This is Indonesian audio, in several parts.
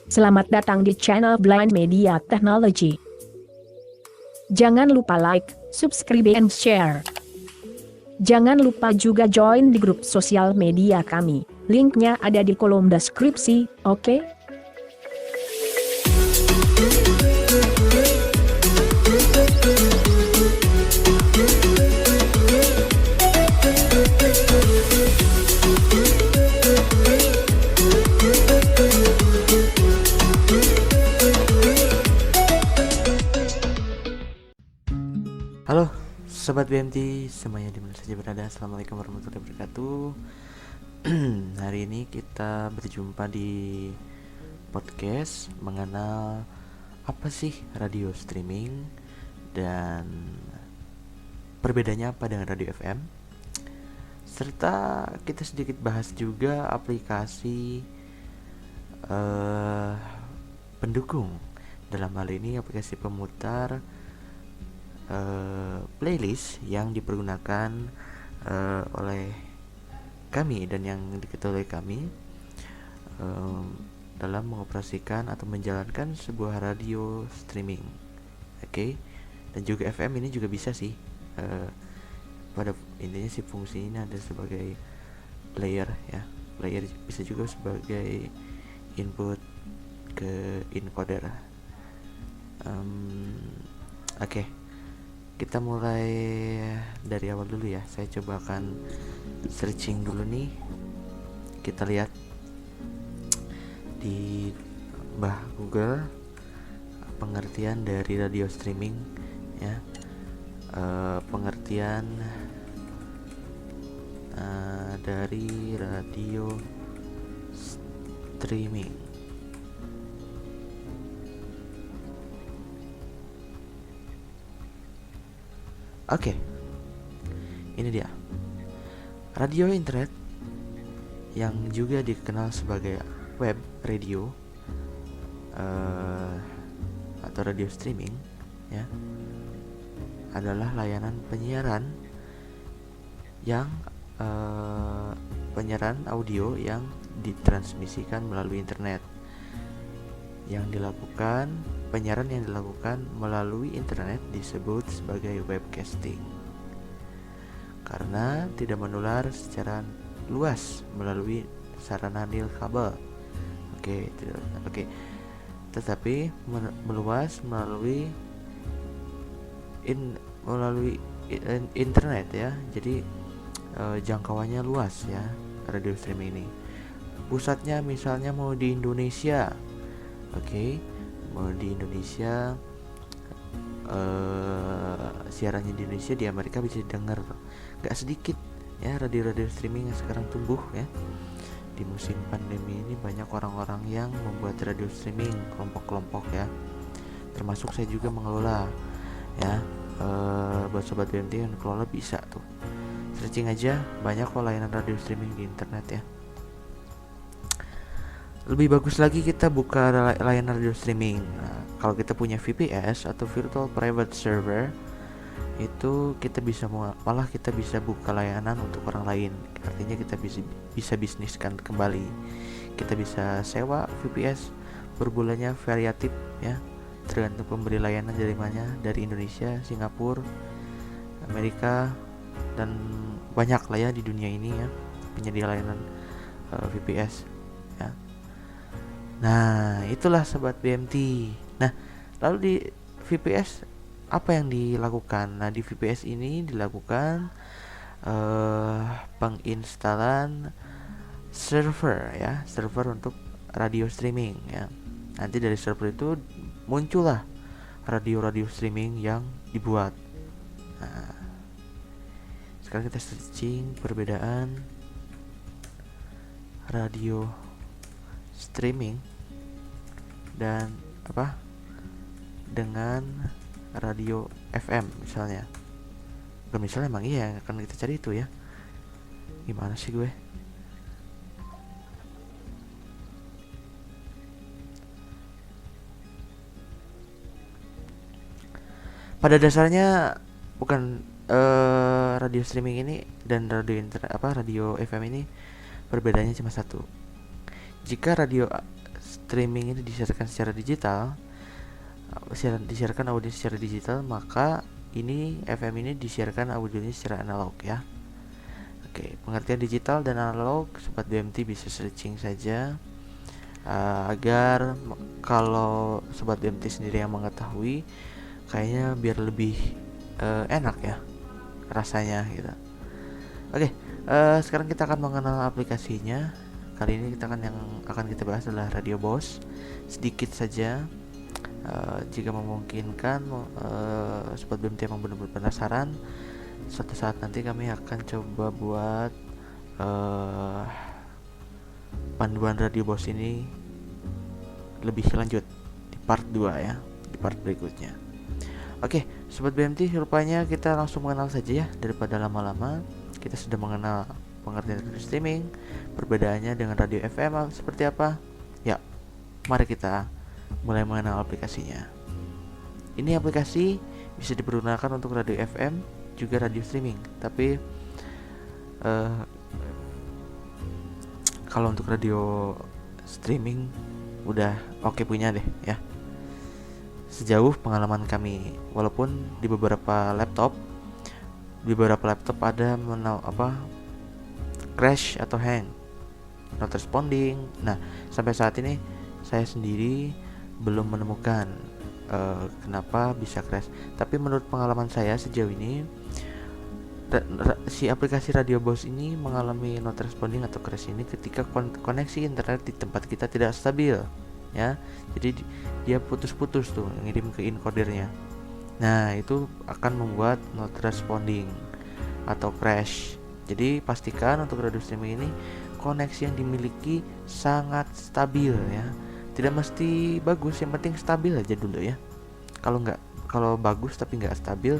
Selamat datang di channel Blind Media Technology. Jangan lupa like, subscribe and share. Jangan lupa juga join di grup sosial media kami. Linknya ada di kolom deskripsi, oke? Halo Sobat BMT, semuanya dimana saja berada. Assalamualaikum warahmatullahi wabarakatuh. Hari ini kita berjumpa di podcast mengenal apa sih radio streaming dan perbedaannya apa dengan radio FM, serta kita sedikit bahas juga aplikasi pendukung. Dalam hal ini aplikasi pemutar playlist yang dipergunakan oleh kami dan yang diketahui kami dalam mengoperasikan atau menjalankan sebuah radio streaming. Oke. Dan juga FM ini juga bisa sih, pada intinya sih fungsinya ada sebagai player ya. Player bisa juga sebagai input ke encoder. Oke. Kita mulai dari awal dulu ya. Saya coba akan searching dulu nih. Kita lihat di Google pengertian dari radio streaming ya. Pengertian dari radio streaming. Oke, ini dia. Radio internet yang juga dikenal sebagai web radio atau radio streaming ya, adalah layanan penyiaran yang penyiaran audio yang ditransmisikan melalui internet. Penyiaran yang dilakukan melalui internet disebut sebagai webcasting karena tidak menular secara luas melalui sarana nirkabel. Tetapi meluas melalui internet ya. Jadi jangkauannya luas ya radio streaming ini. Pusatnya misalnya mau di Indonesia. Mau di Indonesia, siarannya di Indonesia, di Amerika bisa didengar. Gak sedikit ya radio-radio streaming yang sekarang tumbuh ya. Di musim pandemi ini banyak orang-orang yang membuat radio streaming, kelompok-kelompok ya. Termasuk saya juga mengelola ya. Buat sobat BMT yang kelola bisa tuh searching aja, banyak kok layanan radio streaming di internet ya. Lebih bagus lagi kita buka layanan radio streaming. Nah, kalau kita punya VPS atau Virtual Private Server, itu kita bisa buka layanan untuk orang lain. Artinya kita bisa bisniskan kembali. Kita bisa sewa VPS per bulannya variatif ya, tergantung pemberi layanan dari mana, dari Indonesia, Singapura, Amerika, dan banyak lah ya di dunia ini ya penyedia layanan VPS ya. Nah, itulah sobat BMT. Nah, lalu di VPS apa yang dilakukan? Nah, di VPS ini dilakukan penginstalan server ya, server untuk radio streaming ya. Nanti dari server itu muncullah radio-radio streaming yang dibuat. Nah, sekarang kita searching perbedaan radio streaming dan dengan radio FM misalnya. Bukan misalnya, emang iya yang akan kita cari itu ya. Gimana sih gue? Pada dasarnya bukan radio streaming ini dan radio FM ini perbedaannya cuma satu. Jika radio streaming ini disiarkan secara digital, disiarkan audio secara digital, maka ini FM ini disiarkan audionya secara analog ya. Oke, pengertian digital dan analog Sobat BMT bisa searching saja, agar kalau Sobat BMT sendiri yang mengetahui, kayaknya biar lebih enak ya rasanya gitu. Oke, sekarang kita akan mengenal aplikasinya. Kali ini yang akan kita bahas adalah Radio Boss. Sedikit saja, jika memungkinkan, Sobat BMT yang benar-benar penasaran, suatu saat nanti kami akan coba buat panduan Radio Boss ini lebih lanjut di part 2 ya, di part berikutnya. Oke, Sobat BMT, rupanya kita langsung mengenal saja ya, daripada lama-lama. Kita sudah mengenal pengertian radio streaming, perbedaannya dengan radio FM seperti apa. Ya, mari kita mulai mengenal aplikasinya. Ini aplikasi bisa dipergunakan untuk radio FM, juga radio streaming. Tapi kalau untuk radio streaming udah oke punya deh ya. Sejauh pengalaman kami, walaupun di beberapa laptop ada crash atau hang, not responding. Nah, sampai saat ini saya sendiri belum menemukan kenapa bisa crash. Tapi menurut pengalaman saya sejauh ini, si aplikasi Radio Boss ini mengalami not responding atau crash ini ketika koneksi internet di tempat kita tidak stabil ya. Jadi dia putus-putus tuh ngirim ke encodernya. Nah, itu akan membuat not responding atau crash. Jadi pastikan untuk radio streaming ini koneksi yang dimiliki sangat stabil ya. Tidak mesti bagus, yang penting stabil aja dulu ya. Kalau bagus tapi nggak stabil,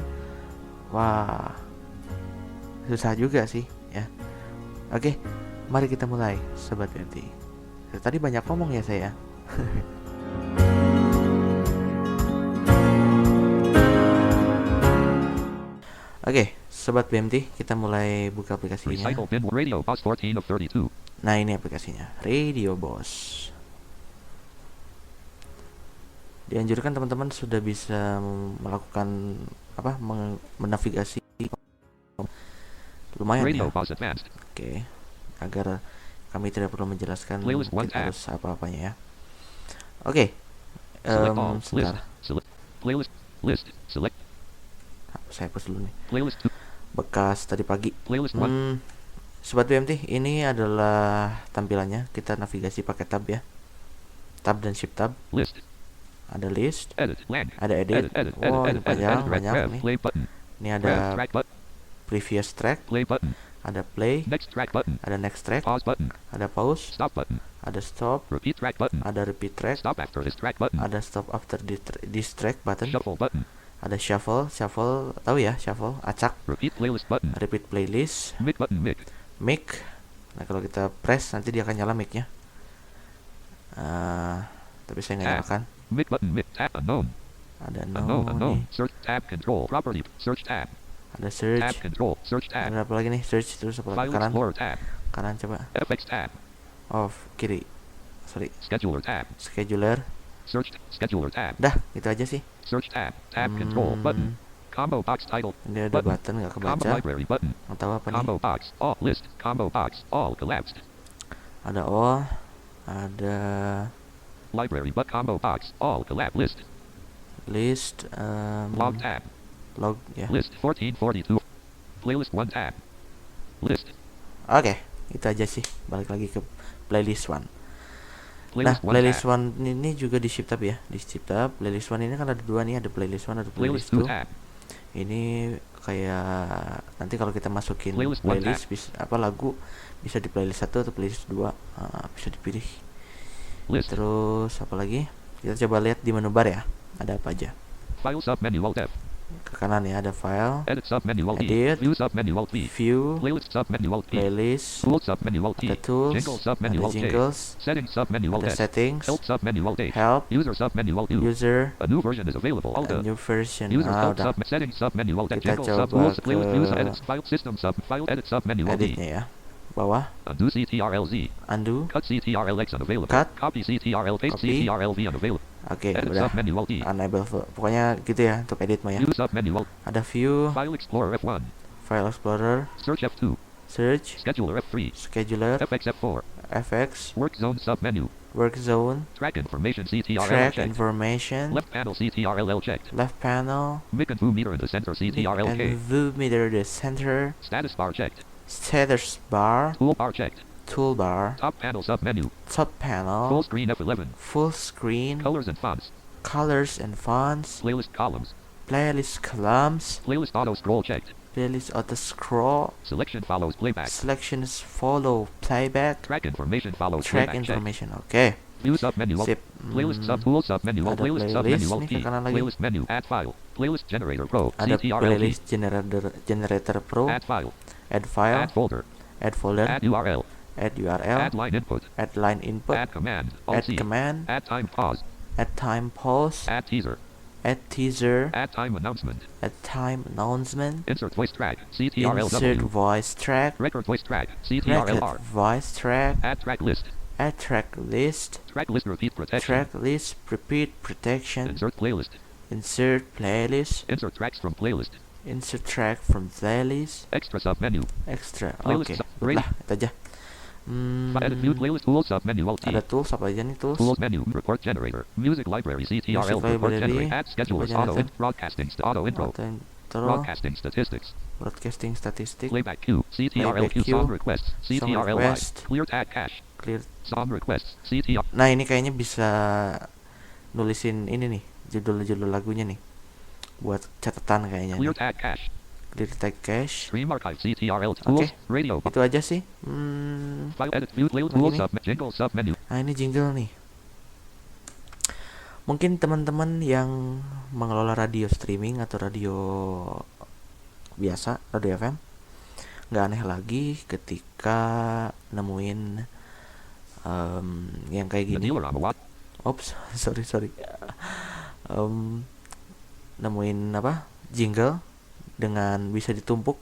wah susah juga sih ya. Oke, mari kita mulai Sobat BMT. Tadi banyak ngomong ya saya. Oke, Sobat BMT, kita mulai buka aplikasinya. Nah, ini aplikasinya, Radio Boss. Dianjurkan teman-teman sudah bisa melakukan menavigasi lumayan ya. Oke, agar kami tidak perlu menjelaskan harus apa-apanya ya. Oke, sebentar. Saya hapus dulu nih. Bekas tadi pagi. Sobat BMT, ini adalah tampilannya. Kita navigasi pakai tab ya. Tab dan shift tab. Ada list, ada edit. Oh, ini banyak nih. Ini ada previous track, ada play, ada next track, ada pause, ada stop, ada repeat track, ada stop after this track button, ada shuffle, tahu ya, shuffle, acak, repeat playlist, mic. Nah, kalau kita press nanti dia akan nyala mic-nya. Tapi saya nggak nyalakan. Ada unknown, search tab, control, property, search tab. Ada search, tab, control, search tab. Ada apa lagi nih? Search, terus apa lagi? Kanan coba. FX tab. Off, kiri. Sorry. Scheduler tab. Scheduler. Search, scheduler tab. Dah, itu aja sih. Search tab, tab control button. Combo box title. Ini ada button nggak kebaca. Combo library button. Atau apa nih? Combo box all list. Combo box all collapsed. Ada all. Ada library but combo box all collapsed list. List. Log tab. Log ya. List 1442. Playlist 1 tab. List. Oke, itu aja sih. Balik lagi ke playlist 1. Nah, playlist 1 ini juga di shift tab ya. Di shift tab playlist 1 ini kan ada dua nih, ada playlist 1 ada playlist 2. Ini kayak nanti kalau kita masukin playlist lagu bisa di playlist 1 atau playlist 2. Bisa dipilih. Terus apa lagi? Kita coba lihat di menu bar ya. Ada apa aja? File sub menu alt F. Ke kanan ya ada file, edit sub menu alt edit, view sub menu alt V, view, playlist sub menu alt playlist, tools sub menu alt T, ada tools, jingle sub menu alt jingles, settings sub menu alt S, settings, help sub menu alt A, help, user sub menu alt U, user, a new version is available alt A, new version, user help sub settings sub menu alt jingle sub tools playlist views edit file system sub file edit sub menu alt editnya ya. bawah, Undo CTRL-Z. undo, Cut CTRL-X unavailable. Cut. Copy CTRL, paste Copy. CTRL-V unavailable. Oke, Edit udah submenu Alt-E. enable, pokoknya gitu ya untuk edit mah ya. View submenu Alt. Ada view, File Explorer F1. file explorer, Search F2. search, Scheduler F3. scheduler, FX F4. fx, Work zone submenu. work zone, Track information CTRL track checked. information, Left panel CTRL checked. left panel, Mic and Foo meter in the center CTRL and K. view meter the center, Status bar checked. status bar, Toolbar checked. toolbar, Top panel submenu. top panel, Full screen F11. full screen, Colors and fonts. colors and fonts, Playlist columns. playlist columns, Playlist auto scroll checked. playlist auto scroll, Selection follows playback. selections follow playback, Track information follows track playback checked. information. Oke, View submenu Alt. sip. Playlist Hmm, subtool submenu Alt. ada Playlist playlist submenu Alt nih P. ke kanan lagi. Playlist menu. Add file. Playlist generator pro. ada CTRL P. playlist generator pro, Add file. add file, Add folder. add folder, Add URL. add URL, Add line input. add line input, Add command. add Alt C. command, Add time pause. add time pause, Add teaser. add teaser, Add time announcement. add time announcement, Insert voice track. CTRL insert W. voice track, Record voice track. CTRL record R. voice track, Add track list. add track list, Track list repeat protection. track list, repeat protection, Insert playlist. insert playlist, Insert tracks from playlist. insert track from playlist, Extra submenu. extra. Playlist Oke, sub- udah itu aja. Edit view playlist tool submenu Alt T. Ada tools apa aja nih tools? Tools menu. Report generator. Music library CTRL. Music Report library. generate. Add schedulers. Report Auto. generator. Broadcasting. Auto intro. Auto intro, Broadcasting statistics. broadcasting statistic, Playback queue. CTRL Playback queue. queue. Song requests. CTRL Y. request. Clear tag cache. clear. Song requests. CTRL. Nah ini kayaknya bisa nulisin ini nih judul-judul lagunya nih buat catatan kayaknya. Clear Nih. tag cache. Clear tag cache. Stream archive. CTRL. Tools. Radio. Itu aja sih. File edit view playlist Lagi tool nih. sub jingle submenu. Nah ini jingle nih. Mungkin teman-teman yang mengelola radio streaming atau radio biasa, radio FM, nggak aneh lagi ketika nemuin yang kayak The gini. dealer on the what? Ops, sorry. Nemuin apa? Jingle dengan bisa ditumpuk.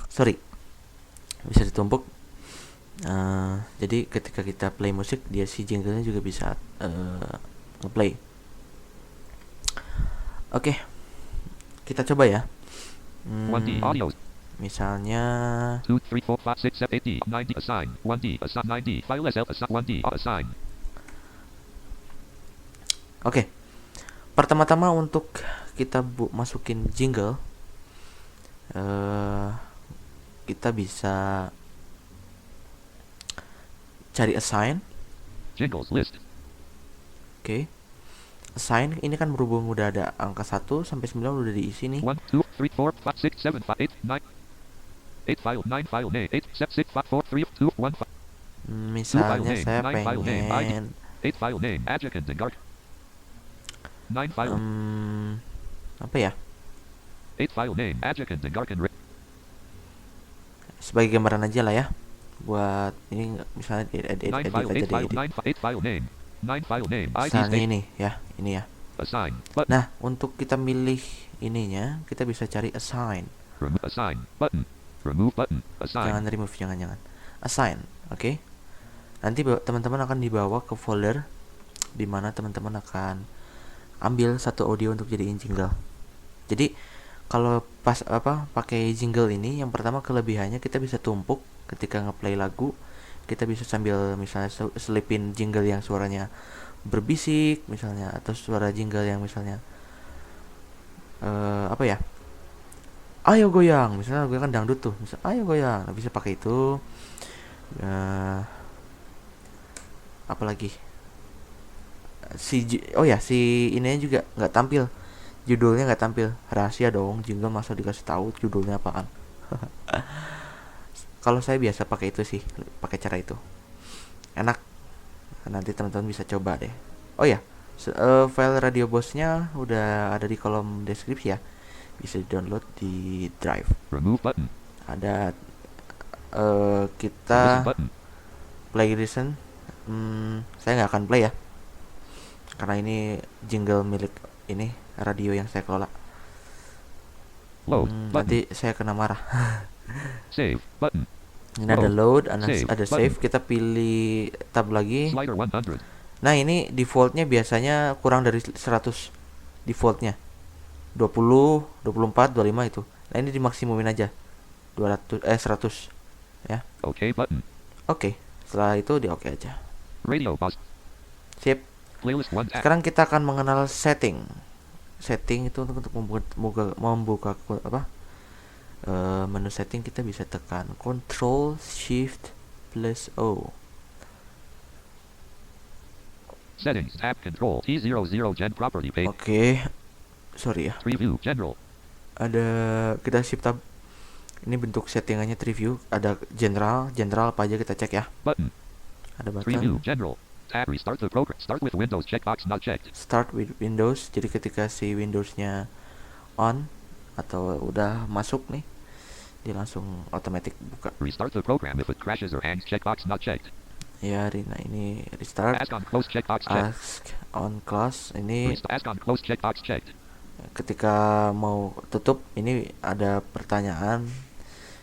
Sorry, bisa ditumpuk. Jadi ketika kita play musik, dia si jinglenya juga bisa ngeplay. Oke, kita coba ya. 1D audio. Misalnya 2, 3, 4, 5, 6, 7, 8D. 9D assign. 1D assign. 9D. File SL assign. 1D assign. Oke. Pertama-tama untuk kita masukin jingle, kita bisa cari assign. Jingles list. Oke. Assign ini kan berhubung udah ada angka 1 sampai 9 udah diisi nih. 1, 2, 3, 4, 5, 6, 7, 5, 8, 9. 8 file, 9 file name, 8, 7, 6, 5, 4, 3, 2, 1, 5. Misalnya name, saya 9 file name, pengen 8 file name, adjecant and guard. 9 file, apa ya? 8 file name, adjecant and guard and Sebagai gambaran aja lah ya. Buat ini misalnya edit 9 file, aja 8 file, diedit. 8 file name, 9 file name, ID Misalnya state, ini ya. assign, button, Nah, untuk kita milih ininya, kita bisa cari assign. remove, assign, button, remove button, assign, Jangan remove, jangan. Assign, oke? Nanti teman-teman akan dibawa ke folder di mana teman-teman akan ambil satu audio untuk jadiin jingle. Jadi kalau pas pakai jingle ini, yang pertama kelebihannya kita bisa tumpuk ketika ngeplay lagu. Kita bisa sambil misalnya selipin jingle yang suaranya berbisik misalnya, atau suara jingle yang misalnya apa ya? Ayo goyang, misalnya gue kan dangdut tuh, misal ayo goyang, nah, bisa pakai itu. Apalagi si ininya juga nggak tampil, judulnya nggak tampil, rahasia dong, jingle masa dikasih tahu judulnya apaan. Kalau saya biasa pakai itu sih, pakai cara itu enak. Nanti teman-teman bisa coba deh. Oh ya, file radio bossnya udah ada di kolom deskripsi ya, bisa download di drive. remove button, Ada listen kita button, play listen. Saya nggak akan play ya, karena ini jingle milik ini radio yang saya kelola. load, button, Nanti saya kena marah. Save button. Ini ada load, ada Save save. button. Kita pilih tab lagi. Slider 100. Nah, ini defaultnya biasanya kurang dari 100 defaultnya. 20, 24, 25 itu. Nah, ini dimaksimumin aja. 100 ya. OK button. Oke. Setelah itu di oke aja. Radio pause. Sip. Playlist 1 app. Sekarang kita akan mengenal setting. Setting itu untuk membuka apa? Menu setting kita bisa tekan Control Shift plus O. Settings tab control T00 gen property page. Oke. Sorry ya. Preview general. Ada kita shift tab. Ini bentuk settingannya preview. Ada general apa aja kita cek ya. Button. Ada Preview button. general. Tab restart the program. Start with Windows checkbox not checked. Start with Windows. Jadi ketika si Windowsnya on atau udah masuk nih, dia langsung otomatis buka. Restart the program if it crashes or hangs checkbox not checked. Ya, Rina ini restart. Ask on close checkbox checked. Ask on close. Ini Ask on close checkbox checked. ketika mau tutup ini ada pertanyaan.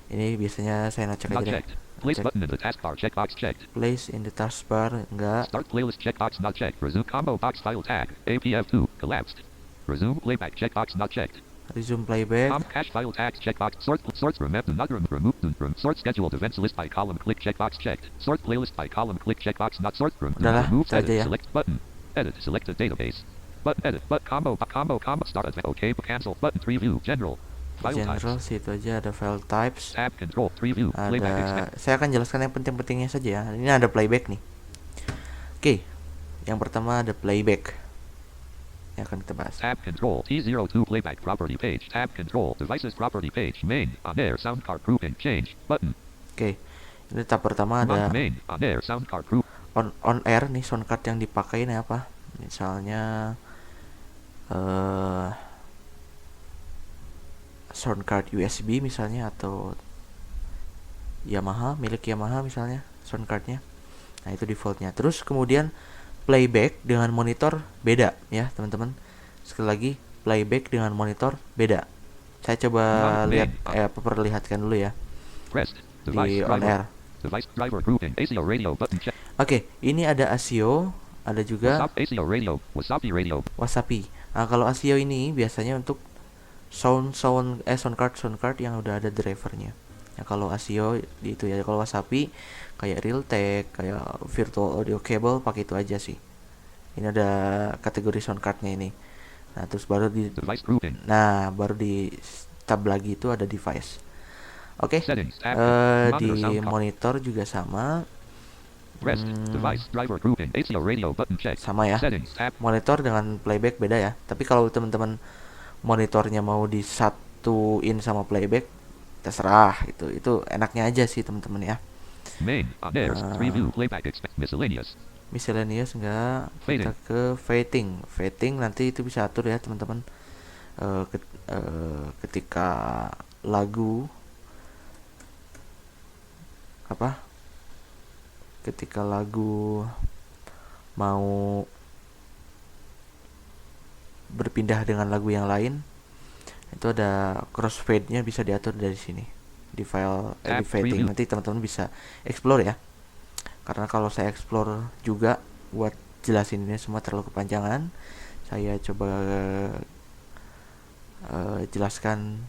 Ini biasanya saya cek Not aja deh. checked. Place Check. button in the taskbar checkbox checked. Place in the taskbar enggak. Start playlist checkbox not checked. Resume combo box file tag. APF2 collapsed. Resume playback checkbox not checked. Resume playback. Cache file tags checkbox. Sort remove another remove sort scheduled events list by column click checkbox checked. Sort playlist by column click checkbox not sort Udahlah, remove itu aja edit ya. select button. Edit select a database. Button edit but combo start at OK cancel button preview general. File General types. situ aja ada file types. Tab control preview playback expand. Ada, saya akan jelaskan yang penting-pentingnya saja ya. Ini ada playback nih. Oke, yang pertama ada playback yang akan kita bahas. Tab control T02 playback property page. Tab control devices property page. Main on air sound card grouping change button. Oke, ini tab pertama ada Main on air sound card group. on air nih sound card yang dipakai ini apa? Misalnya sound card USB misalnya atau Yamaha, milik Yamaha misalnya sound cardnya. Nah, itu defaultnya. Terus kemudian playback dengan monitor beda ya teman-teman. Sekali lagi, playback dengan monitor beda. Saya coba lihat perlihatkan dulu ya Pressed. di on air. Device driver grouping. ACO radio button check. Oke, ini ada ASIO, ada juga ACO radio. Wasapi radio. Wasapi. Nah, kalau ASIO ini biasanya untuk sound card yang udah ada drivernya. Ya, kalau ASIO itu ya. Kalau Wasapi kayak Realtek, kayak Virtual Audio Cable pakai itu aja sih. Ini ada kategori sound cardnya ini. Nah, terus baru di Device grouping. Nah, baru di tab lagi itu ada device. Oke. Settings. Tab. Di Monitor sound card. monitor juga sama. Pressed. Device driver grouping. ACO radio button check. Sama ya. Settings. Tab. Monitor dengan playback beda ya. Tapi kalau teman-teman monitornya mau disatuin sama playback, terserah itu. Itu enaknya aja sih teman-teman ya. Main on air preview playback miscellaneous. Miscellaneous enggak. Kita ke fading. Fading nanti itu bisa atur ya teman-teman. Ketika lagu ketika lagu mau berpindah dengan lagu yang lain, itu ada crossfade-nya bisa diatur dari sini di file di fading. Nanti teman-teman bisa explore ya, karena kalau saya explore juga buat jelasin ini semua terlalu kepanjangan. Saya coba jelaskan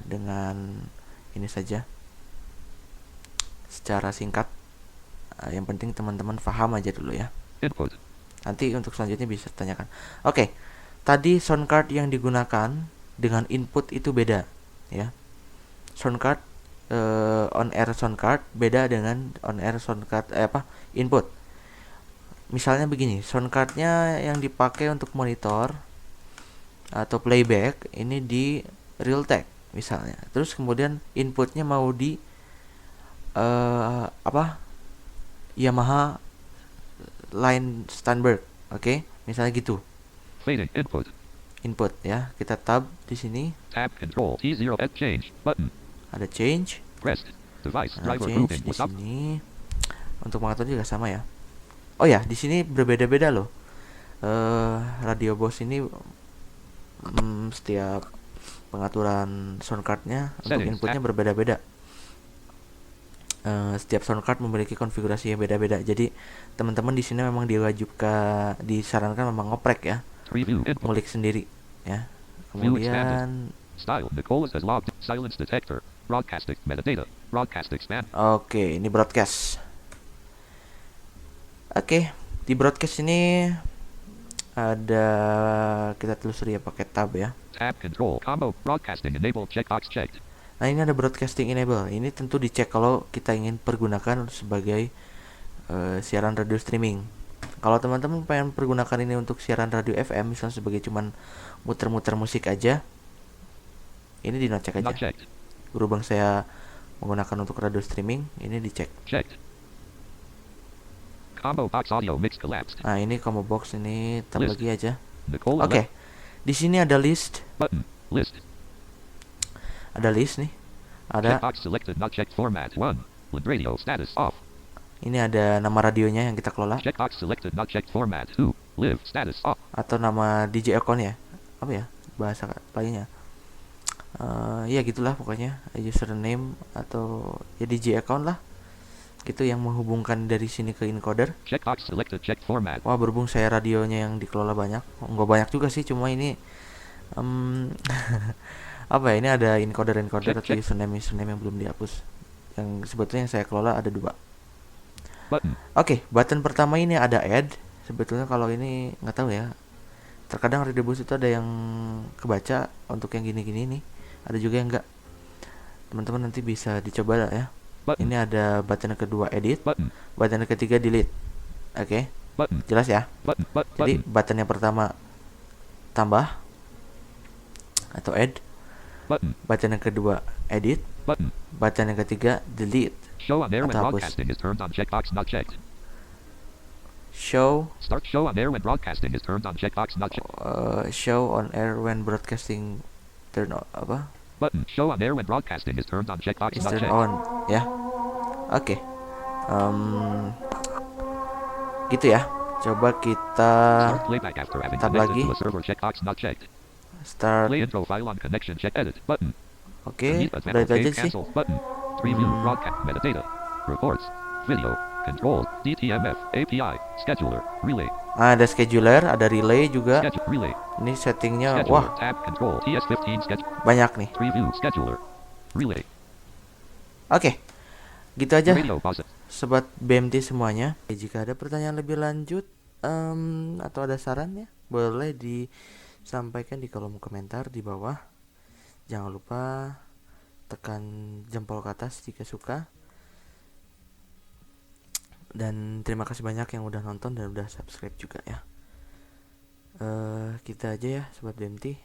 dengan ini saja secara singkat. Yang penting teman-teman paham aja dulu ya. Input. Nanti untuk selanjutnya bisa tanyakan. Oke, tadi sound card yang digunakan dengan input itu beda ya. Sound card on air sound card beda dengan on air sound card input. Misalnya begini, sound cardnya yang dipakai untuk monitor atau playback ini di Realtek misalnya. Terus kemudian inputnya mau di Yamaha line Steinberg, oke? Misalnya gitu. Fading Input ya. Kita tab di sini. Tab control T0 at change button. Ada change. Pressed. Device Nah, driver change grouping. di sini. Untuk mengatur juga sama ya. Oh ya, di sini berbeda-beda loh. Radio Bose ini setiap pengaturan sound cardnya untuk Settings, inputnya berbeda-beda. Setiap sound card memiliki konfigurasi yang beda-beda. Jadi teman-teman di sini memang disarankan memang ngoprek ya, Preview input. ngulik sendiri ya. View Kemudian Style. Nicholas has logged. Silence detector. Broadcasting. Metadata. Broadcast expand. oke, ini broadcast. Oke, di broadcast ini ada, kita telusuri ya pakai tab ya. Tab control. Combo. Broadcasting enable. Checkbox checked. Nah, ini ada broadcasting enable. Ini tentu dicek kalau kita ingin pergunakan sebagai siaran radio streaming. Kalau teman-teman pengen pergunakan ini untuk siaran radio FM, misalnya sebagai cuman muter-muter musik aja, ini di not check aja. Not checked. Berhubung saya menggunakan untuk radio streaming, ini dicek. Checked. Combo box audio mix collapsed. Nah, ini combo box ini tab List. lagi aja. Nicole. Oke. Di sini ada list, Button. List. ada list nih. Ada, Checkbox selected. Not checked. Format 1. Lid radio status off. ini ada nama radionya yang kita kelola Checkbox selected. Not checked. Format 2. Live status off. atau nama DJ account ya. Apa ya bahasa lainnya? Ya gitulah pokoknya, username atau ya DJ account lah. Gitu yang menghubungkan dari sini ke encoder. Checkbox selected. Checked format. Wah, berhubung saya radionya yang dikelola banyak, nggak banyak juga sih, cuma ini apa ya, ini ada encoder atau Check. username yang belum dihapus, yang sebetulnya yang saya kelola ada 2. Button. Oke, button pertama ini ada add. Sebetulnya kalau ini nggak tahu ya, terkadang radio bus itu ada yang kebaca untuk yang gini-gini nih, ada juga yang enggak. Teman-teman nanti bisa dicoba lah ya. Button. Ini ada button yang kedua edit, Button. button yang ketiga delete. Oke, Button. jelas ya. Button. Jadi Button. button yang pertama tambah atau add, Button. button yang kedua edit, Button. button yang ketiga delete. Show on air when Atau hapus. broadcasting is turned on. Checkbox not checked. Show Start show on air when broadcasting is turned on. Checkbox not checked. show on air when broadcasting turn on, apa? Button. Show on air when broadcasting is turned on. Checkbox Is not turn checked. on ya. Oke. Gitu ya. Coba kita Start playback after having tab connected lagi. to a server. Checkbox not checked. Start. Play intro file on connection. Check edit. Button. Oke, Delete udah advanced itu aja save sih. cancel. Button. Preview broadcast metadata. Reports. Video. Control. DTMF. API. Scheduler. Relay. Ada scheduler, ada relay juga. Schedule. Relay. Ini settingnya, Scheduler. wah, Tab control. TS15 schedule. banyak nih. Preview. Scheduler. Relay. Oke, gitu aja Radio pause. sobat BMT semuanya. Jika ada pertanyaan lebih lanjut atau ada saran ya, boleh disampaikan di kolom komentar di bawah. Jangan lupa tekan jempol ke atas jika suka. Dan terima kasih banyak yang udah nonton dan udah subscribe juga ya. Kita aja ya sobat BMT,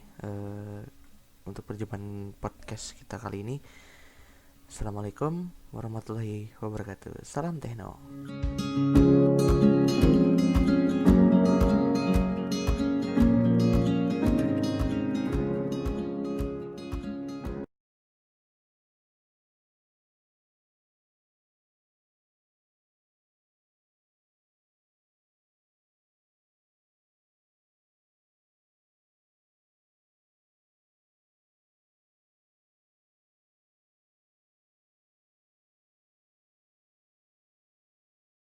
untuk perjumpaan podcast kita kali ini. Assalamualaikum warahmatullahi wabarakatuh. Salam Techno.